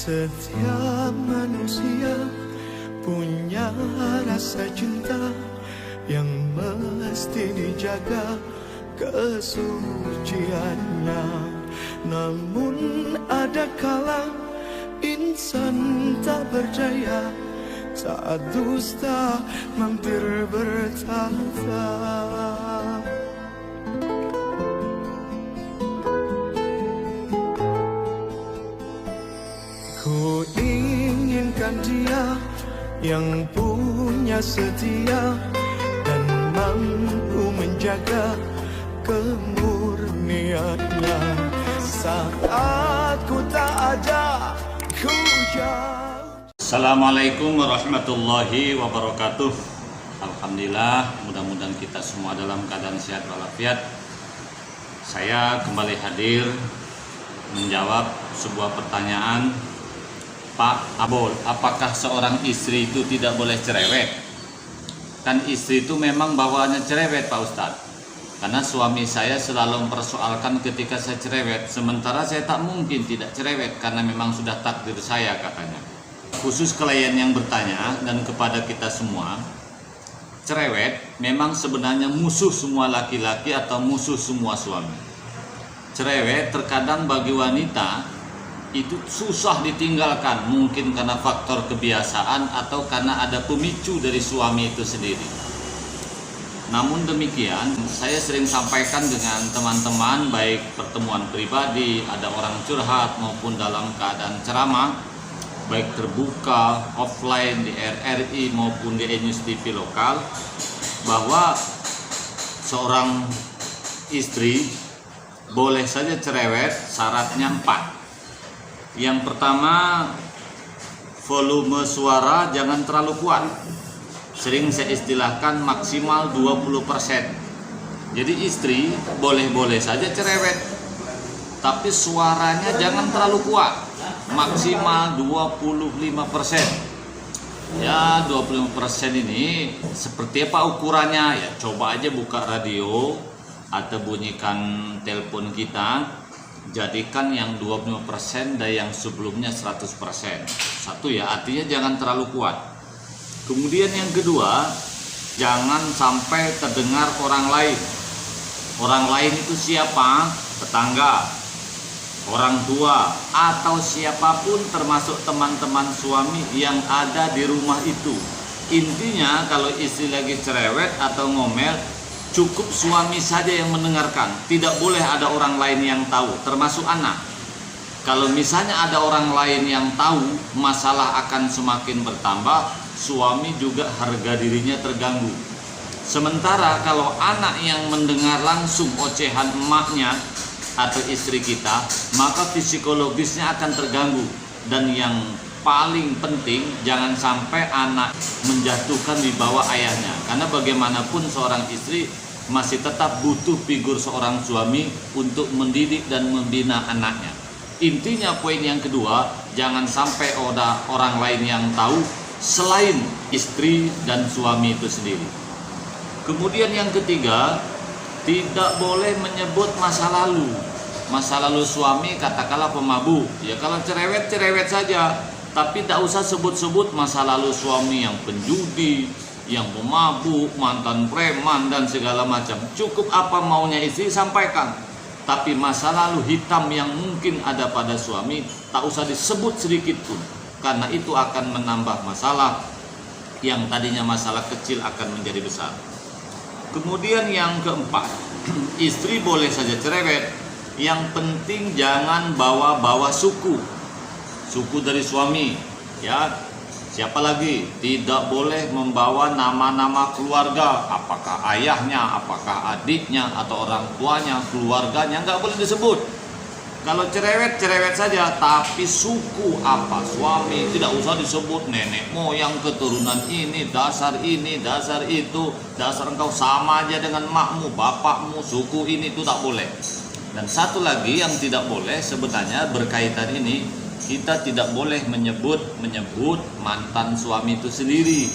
Setiap manusia punya rasa cinta yang mesti dijaga kesuciannya. Namun ada kala insan tak berdaya saat dusta mampir bertahta. Ku inginkan dia yang punya setia dan mampu menjaga kemurniannya. Saat ku tak ada, ku jauh. Assalamualaikum warahmatullahi wabarakatuh. Alhamdulillah, mudah-mudahan kita semua dalam keadaan sehat walafiat. Saya kembali hadir menjawab sebuah pertanyaan. Pak Abol, apakah seorang istri itu tidak boleh cerewet? Kan istri itu memang bawaannya cerewet, Pak Ustadz. Karena suami saya selalu mempersoalkan ketika saya cerewet, sementara saya tak mungkin tidak cerewet karena memang sudah takdir saya, katanya. Khusus klien yang bertanya dan kepada kita semua, cerewet memang sebenarnya musuh semua laki-laki atau musuh semua suami. Cerewet terkadang bagi wanita itu susah ditinggalkan, mungkin karena faktor kebiasaan atau karena ada pemicu dari suami itu sendiri. Namun demikian, saya sering sampaikan dengan teman-teman, baik pertemuan pribadi, ada orang curhat maupun dalam keadaan ceramah, baik terbuka, offline di RRI maupun di News TV lokal, bahwa seorang istri boleh saja cerewet, syaratnya 4. Yang pertama, volume suara jangan terlalu kuat. Sering saya istilahkan maksimal 20%. Jadi istri boleh-boleh saja cerewet, tapi suaranya jangan terlalu kuat. Maksimal 25%. Ya, 25% ini seperti apa ukurannya? Ya, coba aja buka radio atau bunyikan telepon kita. Jadikan yang 25% dan yang sebelumnya 100%. Satu ya, artinya jangan terlalu kuat. Kemudian yang kedua, jangan sampai terdengar orang lain. Orang lain itu siapa? Tetangga, orang tua, atau siapapun termasuk teman-teman suami yang ada di rumah itu. Intinya kalau istri lagi cerewet atau ngomel, cukup suami saja yang mendengarkan, tidak boleh ada orang lain yang tahu, termasuk anak. Kalau misalnya ada orang lain yang tahu, masalah akan semakin bertambah, suami juga harga dirinya terganggu. Sementara kalau anak yang mendengar langsung ocehan emaknya atau istri kita, maka psikologisnya akan terganggu. Dan yang paling penting, jangan sampai anak menjatuhkan di bawah ayahnya, karena bagaimanapun seorang istri masih tetap butuh figur seorang suami untuk mendidik dan membina anaknya. Intinya poin yang kedua, jangan sampai ada orang lain yang tahu selain istri dan suami itu sendiri. Kemudian yang ketiga, tidak boleh menyebut masa lalu. Masa lalu suami katakanlah pemabuk, ya kalau cerewet saja, tapi tak usah sebut-sebut masa lalu suami yang penjudi, yang pemabuk, mantan preman dan segala macam. Cukup apa maunya istri sampaikan. Tapi masa lalu hitam yang mungkin ada pada suami tak usah disebut sedikit pun, karena itu akan menambah masalah yang tadinya masalah kecil akan menjadi besar. Kemudian yang keempat, istri boleh saja cerewet, yang penting jangan bawa-bawa suku dari suami, ya. Siapa lagi? Tidak boleh membawa nama-nama keluarga, apakah ayahnya, apakah adiknya, atau orang tuanya, keluarganya, nggak boleh disebut. Kalau cerewet saja, tapi suku apa suami tidak usah disebut, nenek moyang, keturunan ini, dasar itu, dasar engkau sama aja dengan makmu, bapakmu, suku ini, itu tak boleh. Dan satu lagi yang tidak boleh sebenarnya berkaitan ini, kita tidak boleh menyebut mantan suami itu sendiri.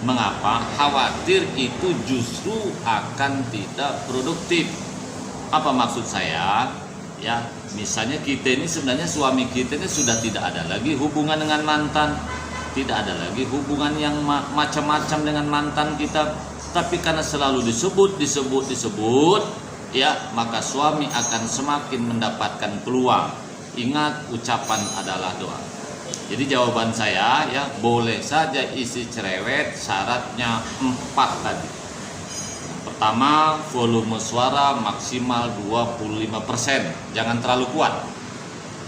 Mengapa? Khawatir itu justru akan tidak produktif. Apa maksud saya? Ya, misalnya kita ini sebenarnya suami kita ini sudah tidak ada lagi hubungan dengan mantan, tidak ada lagi hubungan yang macam-macam dengan mantan kita, tapi karena selalu disebut, ya, maka suami akan semakin mendapatkan peluang. Ingat, ucapan adalah doa. Jadi jawaban saya, ya, boleh saja isi cerewet, syaratnya 4 tadi. Pertama, volume suara maksimal 25%, jangan terlalu kuat.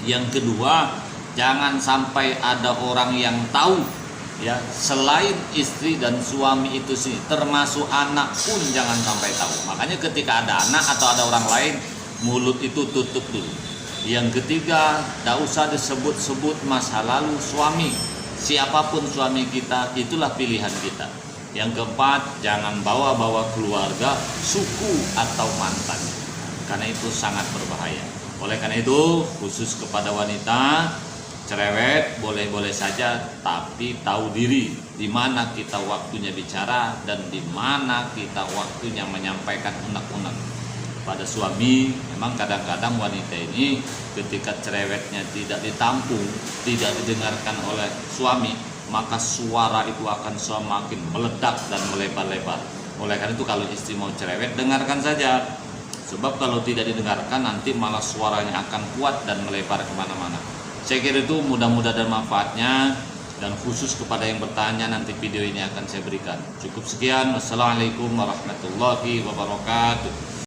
Yang kedua, jangan sampai ada orang yang tahu, ya, selain istri dan suami itu sih, termasuk anak pun jangan sampai tahu. Makanya ketika ada anak atau ada orang lain, mulut itu tutup dulu. Yang ketiga, tidak usah disebut-sebut masa lalu suami. Siapapun suami kita, itulah pilihan kita. Yang keempat, jangan bawa-bawa keluarga, suku atau mantan, karena itu sangat berbahaya. Oleh karena itu, khusus kepada wanita, cerewet boleh-boleh saja, tapi tahu diri di mana kita waktunya bicara dan di mana kita waktunya menyampaikan unek-unek. Pada suami, memang kadang-kadang wanita ini ketika cerewetnya tidak ditampung, tidak didengarkan oleh suami, maka suara itu akan semakin meledak dan melebar-lebar. Oleh karena itu, kalau istri mau cerewet, dengarkan saja. Sebab kalau tidak didengarkan, nanti malah suaranya akan kuat dan melebar kemana-mana. Saya kira itu mudah-mudahan dan manfaatnya, dan khusus kepada yang bertanya nanti video ini akan saya berikan. Cukup sekian. Wassalamualaikum warahmatullahi wabarakatuh.